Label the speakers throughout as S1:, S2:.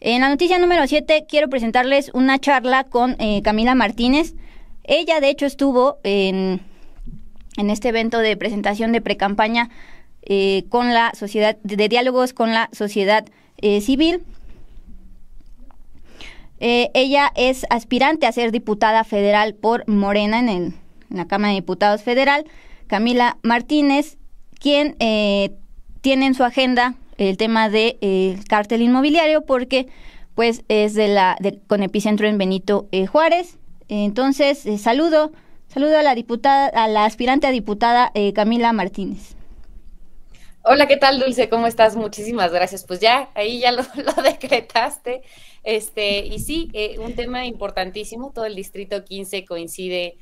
S1: En la noticia número 7 quiero presentarles una charla con Camila Martínez. Ella de hecho estuvo en este evento de presentación de precampaña con la sociedad, de diálogos con la sociedad civil. Ella es aspirante a ser diputada federal por Morena en la Cámara de Diputados Federal. Camila Martínez, quien tiene en su agenda el tema de cártel inmobiliario, porque pues es con epicentro en Benito Juárez. Entonces saludo a la diputada, a la aspirante a diputada Camila Martínez.
S2: Hola, ¿qué tal, Dulce? ¿Cómo estás? Muchísimas gracias. Pues ya, ahí ya lo decretaste. Y sí, un tema importantísimo. Todo el Distrito 15 coincide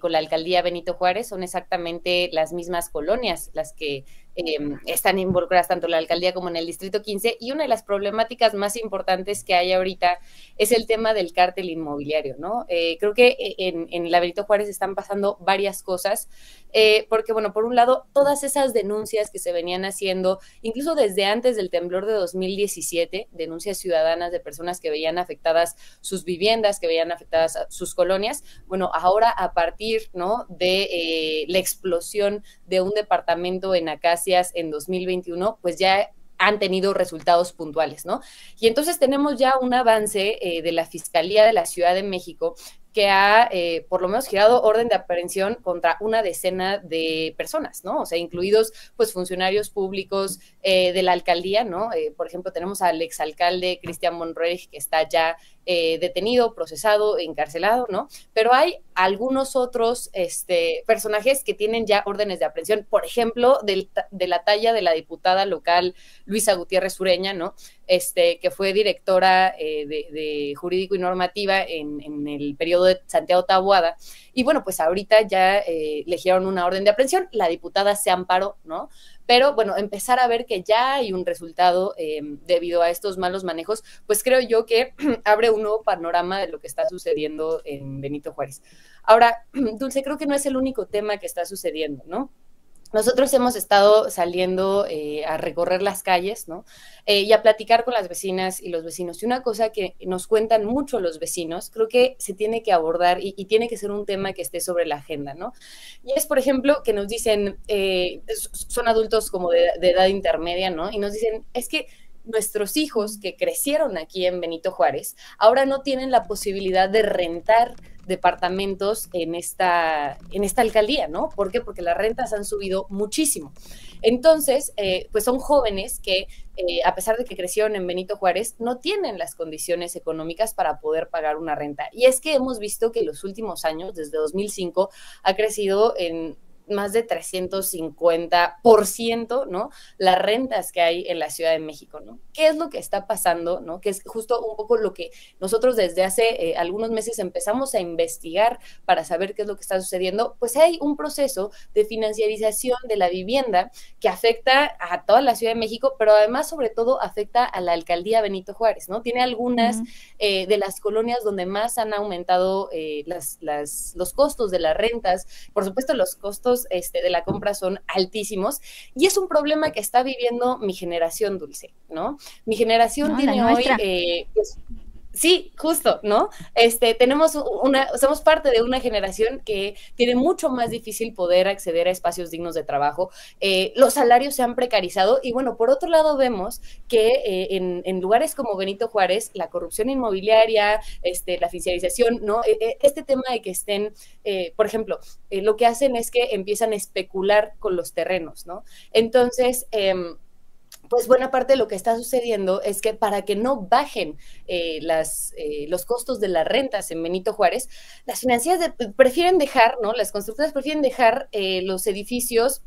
S2: con la Alcaldía Benito Juárez. Son exactamente las mismas colonias las que están involucradas tanto en la Alcaldía como en el Distrito 15. Y una de las problemáticas más importantes que hay ahorita es el tema del cártel inmobiliario, ¿no? Creo que en la Benito Juárez están pasando varias cosas, porque, bueno, por un lado, todas esas denuncias que se venían haciendo, incluso desde antes del temblor de 2017, denuncias ciudadanas de personas que veían afectadas sus viviendas, que veían afectadas sus colonias, bueno, ahora a partir, ¿no?, de la explosión de un departamento en Acacias en 2021, pues ya han tenido resultados puntuales, ¿no? Y entonces tenemos ya un avance de la Fiscalía de la Ciudad de México que ha por lo menos girado orden de aprehensión contra una decena de personas, ¿no? O sea, incluidos pues funcionarios públicos de la alcaldía, ¿no? Por ejemplo, tenemos al exalcalde Cristian Monroy, que está ya detenido, procesado, encarcelado, ¿no? Pero hay algunos otros personajes que tienen ya órdenes de aprehensión, por ejemplo, de la talla de la diputada local Luisa Gutiérrez Ureña, ¿no? Que fue directora de Jurídico y Normativa en el periodo de Santiago Taboada. Y bueno, pues ahorita ya le giraron una orden de aprehensión, la diputada se amparó, ¿no? Pero bueno, empezar a ver que ya hay un resultado debido a estos malos manejos, pues creo yo que abre un nuevo panorama de lo que está sucediendo en Benito Juárez. Ahora, Dulce, creo que no es el único tema que está sucediendo, ¿no? Nosotros hemos estado saliendo a recorrer las calles, ¿no? Y a platicar con las vecinas y los vecinos. Y una cosa que nos cuentan mucho los vecinos, creo que se tiene que abordar y tiene que ser un tema que esté sobre la agenda, ¿no? Y es, por ejemplo, que nos dicen, son adultos como de edad intermedia, ¿no? Y nos dicen, es que nuestros hijos que crecieron aquí en Benito Juárez ahora no tienen la posibilidad de rentar departamentos en esta alcaldía, ¿no? ¿Por qué? Porque las rentas han subido muchísimo. Entonces, pues son jóvenes que, a pesar de que crecieron en Benito Juárez, no tienen las condiciones económicas para poder pagar una renta. Y es que hemos visto que en los últimos años, desde 2005, ha crecido en más de 350%, ¿no? Las rentas que hay en la Ciudad de México, ¿no? ¿Qué es lo que está pasando, ¿no? Que es justo un poco lo que nosotros desde hace algunos meses empezamos a investigar para saber qué es lo que está sucediendo. Pues hay un proceso de financiarización de la vivienda que afecta a toda la Ciudad de México, pero además, sobre todo, afecta a la alcaldía Benito Juárez, ¿no? Tiene algunas de las colonias donde más han aumentado los costos de las rentas. Por supuesto, los costos de la compra son altísimos y es un problema que está viviendo mi generación, Dulce, ¿no? Mi generación tiene hoy, pues, sí, justo, ¿no? Somos parte de una generación que tiene mucho más difícil poder acceder a espacios dignos de trabajo. Los salarios se han precarizado y bueno, por otro lado vemos que en lugares como Benito Juárez, la corrupción inmobiliaria, la financiarización, ¿no? Este tema de que estén, por ejemplo, lo que hacen es que empiezan a especular con los terrenos, ¿no? Entonces, pues buena parte de lo que está sucediendo es que para que no bajen los costos de las rentas en Benito Juárez, las financieras prefieren dejar, ¿no? Las constructoras prefieren dejar los edificios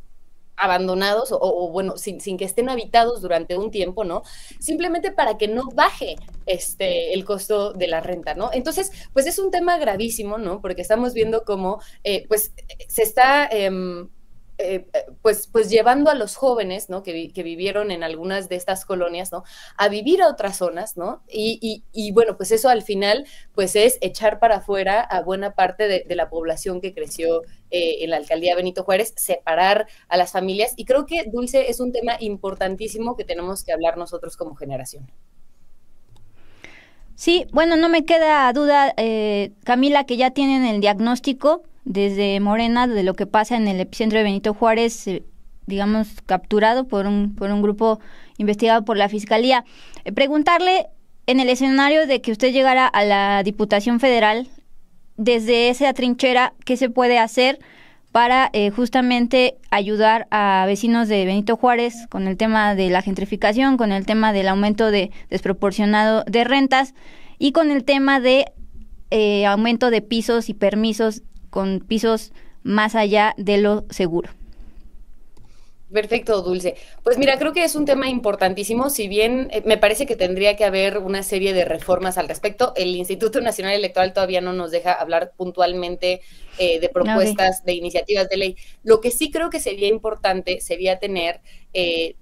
S2: abandonados o bueno, sin que estén habitados durante un tiempo, ¿no? Simplemente para que no baje el costo de la renta, ¿no? Entonces, pues es un tema gravísimo, ¿no? Porque estamos viendo cómo, pues, se está pues llevando a los jóvenes, ¿no? Que vivieron en algunas de estas colonias, ¿no? A vivir a otras zonas, ¿no? Y bueno, pues eso al final, pues es echar para afuera a buena parte de la población que creció en la alcaldía Benito Juárez, separar a las familias. Y creo que, Dulce, es un tema importantísimo que tenemos que hablar nosotros como generación.
S1: Sí, bueno, no me queda duda, Camila, que ya tienen el diagnóstico desde Morena de lo que pasa en el epicentro de Benito Juárez, digamos, capturado por un grupo investigado por la Fiscalía. Preguntarle, en el escenario de que usted llegara a la Diputación Federal, desde esa trinchera, ¿qué se puede hacer para justamente ayudar a vecinos de Benito Juárez con el tema de la gentrificación, con el tema del aumento desproporcionado de rentas y con el tema de aumento de pisos y permisos con pisos más allá de lo seguro?
S2: Perfecto, Dulce. Pues mira, creo que es un tema importantísimo, si bien me parece que tendría que haber una serie de reformas al respecto. El Instituto Nacional Electoral todavía no nos deja hablar puntualmente de propuestas, de iniciativas de ley. Lo que sí creo que sería importante sería tener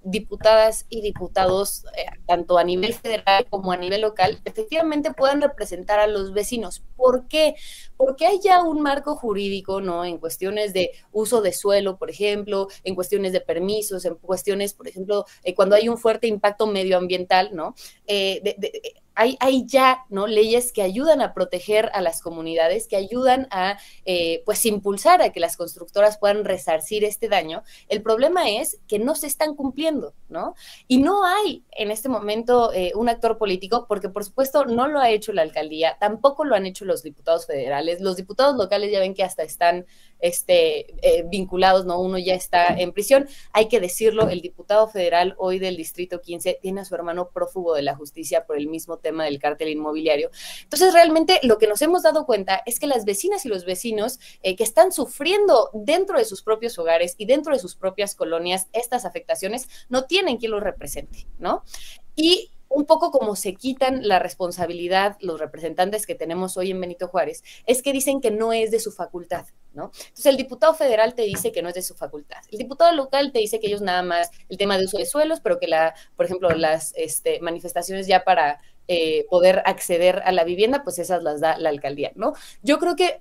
S2: diputadas y diputados, tanto a nivel federal como a nivel local, efectivamente puedan representar a los vecinos. ¿Por qué? Porque hay ya un marco jurídico, ¿no? En cuestiones de uso de suelo, por ejemplo, en cuestiones de permisos, en cuestiones, por ejemplo, cuando hay un fuerte impacto medioambiental, ¿no? Hay ya, ¿no?, leyes que ayudan a proteger a las comunidades, que ayudan a, pues, impulsar a que las constructoras puedan resarcir este daño. El problema es que no se están cumpliendo, ¿no? Y no hay en este momento un actor político, porque por supuesto no lo ha hecho la alcaldía, tampoco lo han hecho los diputados federales. Los diputados locales ya ven que hasta están vinculados, ¿no? Uno ya está en prisión. Hay que decirlo, el diputado federal hoy del Distrito 15 tiene a su hermano prófugo de la justicia por el mismo tema del cártel inmobiliario. Entonces, realmente lo que nos hemos dado cuenta es que las vecinas y los vecinos que están sufriendo dentro de sus propios hogares y dentro de sus propias colonias estas afectaciones no tienen quien los represente, ¿no? Y un poco como se quitan la responsabilidad los representantes que tenemos hoy en Benito Juárez, es que dicen que no es de su facultad, ¿no? Entonces el diputado federal te dice que no es de su facultad. El diputado local te dice que ellos nada más el tema de uso de suelos, pero que por ejemplo, las manifestaciones ya para poder acceder a la vivienda, pues esas las da la alcaldía, ¿no? Yo creo que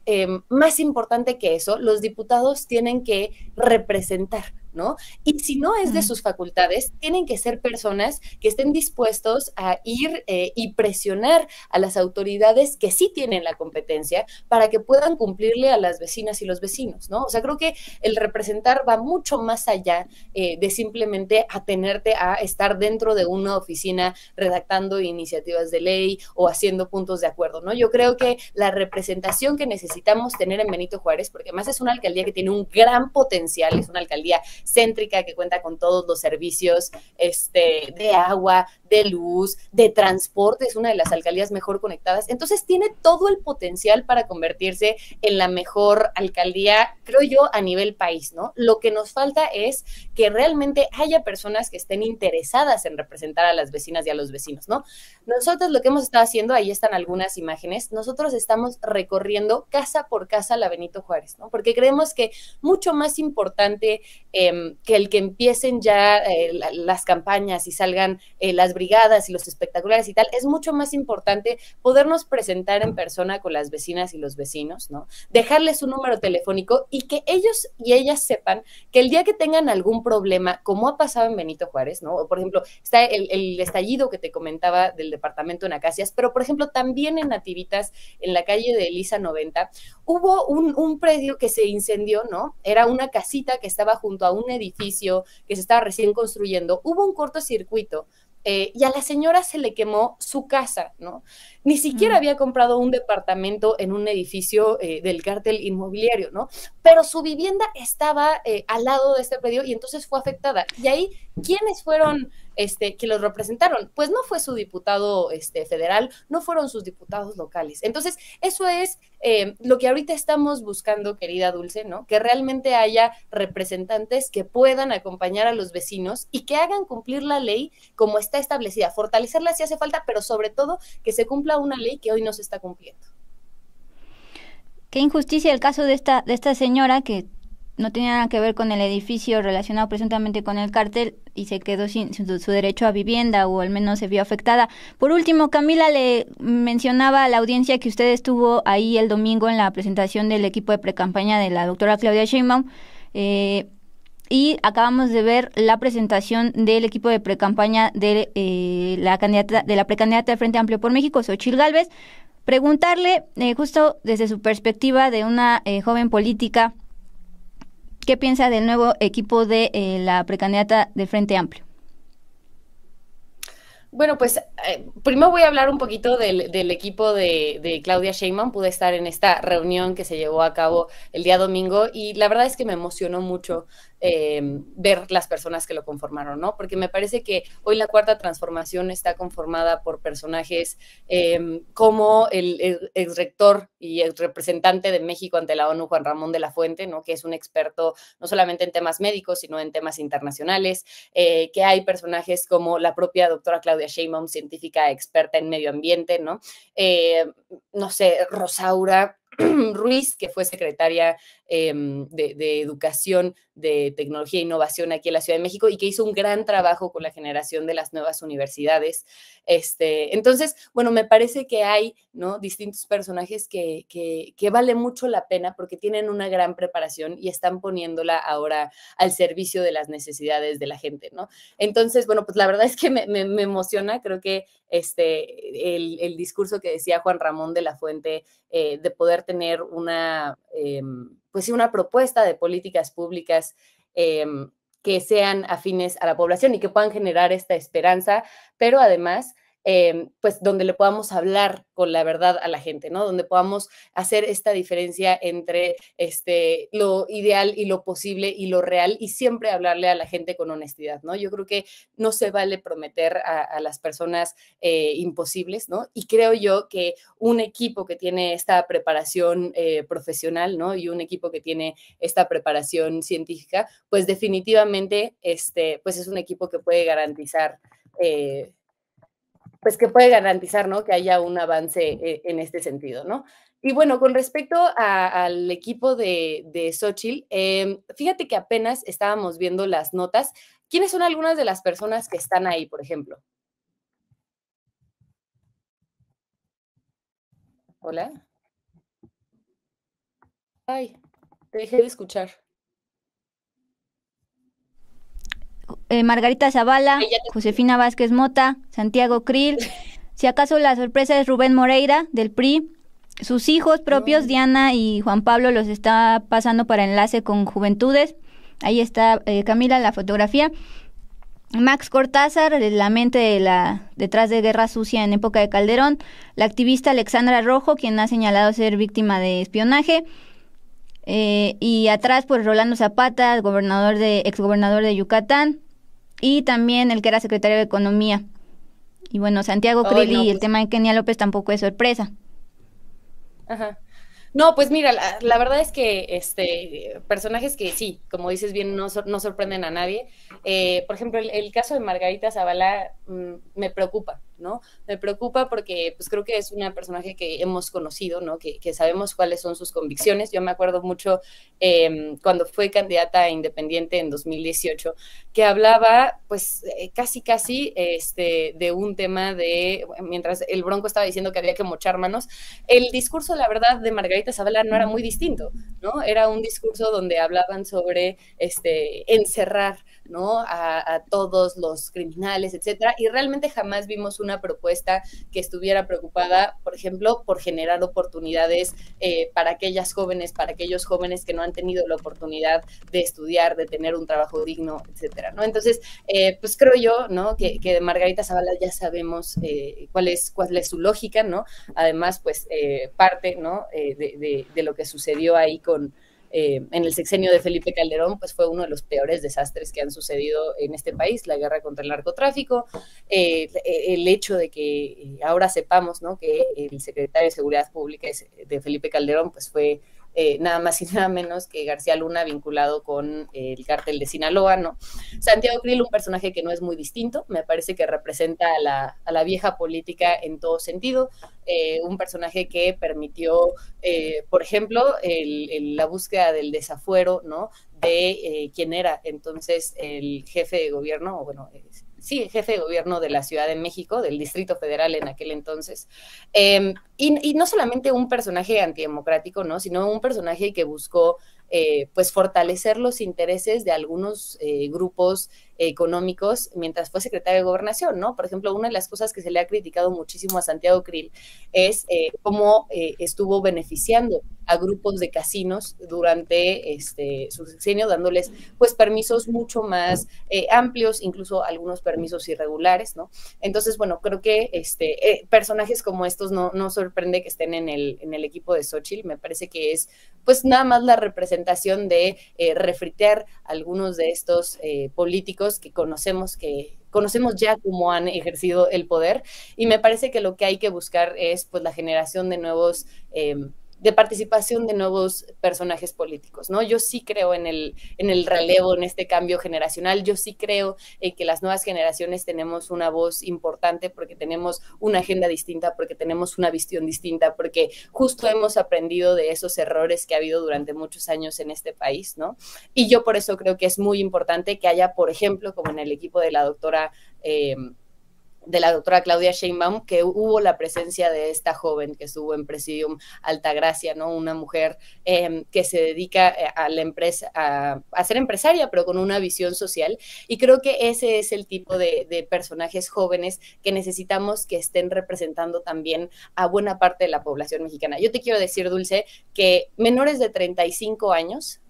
S2: más importante que eso, los diputados tienen que representar, ¿no? Y si no es de sus facultades, tienen que ser personas que estén dispuestos a ir y presionar a las autoridades que sí tienen la competencia para que puedan cumplirle a las vecinas y los vecinos, ¿no? O sea, creo que el representar va mucho más allá de simplemente atenerte a estar dentro de una oficina redactando iniciativas de ley o haciendo puntos de acuerdo, ¿no? Yo creo que la representación que necesitamos tener en Benito Juárez, porque además es una alcaldía que tiene un gran potencial, es una alcaldía céntrica que cuenta con todos los servicios de agua, de luz, de transporte, es una de las alcaldías mejor conectadas, entonces tiene todo el potencial para convertirse en la mejor alcaldía, creo yo, a nivel país, ¿no? Lo que nos falta es que realmente haya personas que estén interesadas en representar a las vecinas y a los vecinos, ¿no? Nosotros lo que hemos estado haciendo, ahí están algunas imágenes, nosotros estamos recorriendo casa por casa la Benito Juárez, ¿no? Porque creemos que mucho más importante que el que empiecen ya las campañas y salgan las brigadas y los espectaculares y tal, es mucho más importante podernos presentar en persona con las vecinas y los vecinos, ¿no? Dejarles un número telefónico y que ellos y ellas sepan que el día que tengan algún problema, como ha pasado en Benito Juárez, ¿no? Por ejemplo, está el estallido que te comentaba del departamento en Acacias, pero por ejemplo también en Nativitas, en la calle de Elisa 90, hubo un predio que se incendió, ¿no? Era una casita que estaba junto a un edificio que se estaba recién construyendo, hubo un cortocircuito y a la señora se le quemó su casa, ¿no? Ni siquiera había comprado un departamento en un edificio del cártel inmobiliario, ¿no? Pero su vivienda estaba al lado de este predio y entonces fue afectada. Y ahí, ¿quiénes fueron que los representaron? Pues no fue su diputado federal, no fueron sus diputados locales. Entonces, eso es lo que ahorita estamos buscando, querida Dulce, ¿no? Que realmente haya representantes que puedan acompañar a los vecinos y que hagan cumplir la ley como está establecida, fortalecerla si hace falta, pero sobre todo que se cumpla una ley que hoy no se está cumpliendo.
S1: Qué injusticia el caso de esta señora que no tenía nada que ver con el edificio relacionado presuntamente con el cártel y se quedó sin su derecho a vivienda, o al menos se vio afectada. Por último, Camila, le mencionaba a la audiencia que usted estuvo ahí el domingo en la presentación del equipo de precampaña de la doctora Claudia Sheinbaum. y acabamos de ver la presentación del equipo de precampaña de la candidata, de la precandidata del Frente Amplio por México, Xóchitl Gálvez. Preguntarle, justo desde su perspectiva de una joven política, ¿qué piensa del nuevo equipo de la precandidata del Frente Amplio?
S2: Bueno, pues primero voy a hablar un poquito del equipo de Claudia Sheinbaum. Pude estar en esta reunión que se llevó a cabo el día domingo y la verdad es que me emocionó mucho ver las personas que lo conformaron, ¿no? Porque me parece que hoy la Cuarta Transformación está conformada por personajes como el exrector y el representante de México ante la ONU, Juan Ramón de la Fuente, ¿no? Que es un experto no solamente en temas médicos, sino en temas internacionales, que hay personajes como la propia doctora Claudia Sheinbaum, científica experta en medio ambiente, ¿no? No sé, Rosaura Ruiz, que fue secretaria de Educación, de Tecnología e Innovación aquí en la Ciudad de México y que hizo un gran trabajo con la generación de las nuevas universidades. Entonces, bueno, me parece que hay, ¿no?, distintos personajes que vale mucho la pena porque tienen una gran preparación y están poniéndola ahora al servicio de las necesidades de la gente, ¿no? Entonces, bueno, pues la verdad es que me emociona, creo que el discurso que decía Juan Ramón de la Fuente de poder tener una, pues sí, una propuesta de políticas públicas que sean afines a la población y que puedan generar esta esperanza, pero además pues donde le podamos hablar con la verdad a la gente, ¿no? Donde podamos hacer esta diferencia entre lo ideal y lo posible y lo real y siempre hablarle a la gente con honestidad, ¿no? Yo creo que no se vale prometer a las personas imposibles, ¿no? Y creo yo que un equipo que tiene esta preparación profesional, ¿no? Y un equipo que tiene esta preparación científica, pues definitivamente pues es un equipo que puede garantizar pues que puede garantizar, ¿no?, que haya un avance en este sentido, ¿no? Y bueno, con respecto al equipo de Xóchitl, fíjate que apenas estábamos viendo las notas. ¿Quiénes son algunas de las personas que están ahí, por ejemplo? Hola. Ay, te dejé de escuchar.
S1: Margarita Zavala,
S2: Ay, ya te...
S1: Josefina Vázquez Mota, Santiago Krill. Si acaso la sorpresa es Rubén Moreira, del PRI. Sus hijos propios,
S2: No.
S1: Diana y Juan Pablo, los está pasando para enlace con Juventudes. Ahí está Camila, la fotografía. Max Cortázar, la mente detrás de Guerra Sucia en época de Calderón. La activista Alexandra Rojo, quien ha señalado ser víctima de espionaje. Y atrás, pues Rolando Zapata, exgobernador de Yucatán. Y también el que era secretario de Economía. Y bueno, Santiago Krill y el tema de Kenia López tampoco es sorpresa.
S2: Ajá. No, pues mira, la verdad es que personajes que sí, como dices bien, no sorprenden a nadie. Por ejemplo, el caso de Margarita Zavala me preocupa, ¿no? Me preocupa porque pues creo que es una personaje que hemos conocido, ¿no? Que sabemos cuáles son sus convicciones. Yo me acuerdo mucho cuando fue candidata independiente en 2018, que hablaba pues casi de un tema de, mientras el Bronco estaba diciendo que había que mochar manos, el discurso, la verdad, de Margarita Zavala no era muy distinto, ¿no? Era un discurso donde hablaban sobre encerrar, ¿no?, a todos los criminales, etcétera, y realmente jamás vimos una propuesta que estuviera preocupada, por ejemplo, por generar oportunidades para aquellas jóvenes, para aquellos jóvenes que no han tenido la oportunidad de estudiar, de tener un trabajo digno, etcétera, ¿no? Entonces, pues creo yo, ¿no?, que de Margarita Zavala ya sabemos cuál es su lógica, ¿no? Además, pues parte, ¿no?, de lo que sucedió ahí en el sexenio de Felipe Calderón, pues fue uno de los peores desastres que han sucedido en este país, la guerra contra el narcotráfico, el hecho de que ahora sepamos, ¿no?, que el secretario de Seguridad Pública de Felipe Calderón, pues fue nada más y nada menos que García Luna, vinculado con el cártel de Sinaloa, ¿no? Santiago Krill, un personaje que no es muy distinto, me parece que representa a la vieja política en todo sentido, un personaje que permitió, por ejemplo, la búsqueda del desafuero, ¿no?, de quién era entonces el jefe de gobierno, o bueno, sí, jefe de gobierno de la Ciudad de México, del Distrito Federal en aquel entonces. Y no solamente un personaje antidemocrático, ¿no?, sino un personaje que buscó pues fortalecer los intereses de algunos grupos económicos mientras fue secretario de Gobernación, ¿no? Por ejemplo, una de las cosas que se le ha criticado muchísimo a Santiago Krill es cómo estuvo beneficiando a grupos de casinos durante su sexenio, dándoles pues permisos mucho más amplios, incluso algunos permisos irregulares, ¿no? Entonces, bueno, creo que personajes como estos no sorprende que estén en el equipo de Xóchitl. Me parece que es pues nada más la representación de refritear algunos de estos políticos que conocemos ya cómo han ejercido el poder, y me parece que lo que hay que buscar es pues la generación de nuevos de participación de nuevos personajes políticos, ¿no? Yo sí creo en el relevo, en este cambio generacional. Yo sí creo que las nuevas generaciones tenemos una voz importante porque tenemos una agenda distinta, porque tenemos una visión distinta, porque justo hemos aprendido de esos errores que ha habido durante muchos años en este país, ¿no? Y yo por eso creo que es muy importante que haya, por ejemplo, como en el equipo de la doctora Claudia Sheinbaum, que hubo la presencia de esta joven que estuvo en Presidium Altagracia, ¿no? Una mujer que se dedica a la empresa, a ser empresaria, pero con una visión social, y creo que ese es el tipo de personajes jóvenes que necesitamos que estén representando también a buena parte de la población mexicana. Yo te quiero decir, Dulce, que menores de 35 años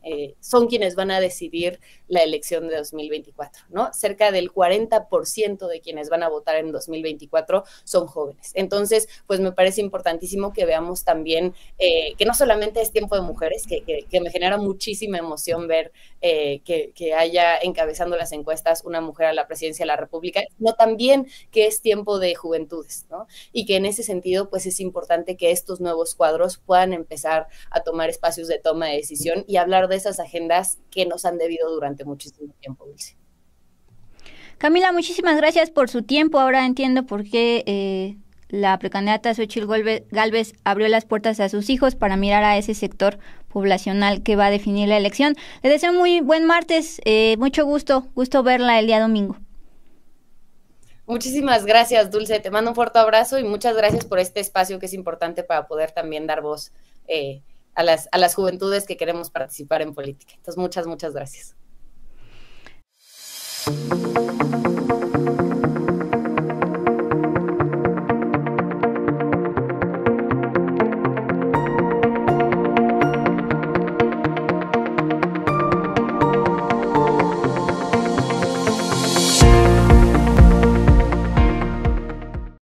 S2: son quienes van a decidir la elección de 2024, ¿no? Cerca del 40% de quienes van a votar en 2024 son jóvenes. Entonces, pues me parece importantísimo que veamos también que no solamente es tiempo de mujeres, que me genera muchísima emoción ver que haya encabezando las encuestas una mujer a la presidencia de la República, sino también que es tiempo de juventudes, ¿no? Y que en ese sentido, pues es importante que estos nuevos cuadros puedan empezar a tomar espacios de toma de decisión y hablar de esas agendas que nos han debido durante muchísimo tiempo, Dulce.
S1: Camila, muchísimas gracias por su tiempo. Ahora entiendo por qué la precandidata Xóchitl Gálvez abrió las puertas a sus hijos para mirar a ese sector poblacional que va a definir la elección. Le deseo muy buen martes, mucho gusto verla el día domingo.
S2: Muchísimas gracias, Dulce. Te mando un fuerte abrazo y muchas gracias por este espacio que es importante para poder también dar voz a las juventudes que queremos participar en política. Entonces, muchas gracias.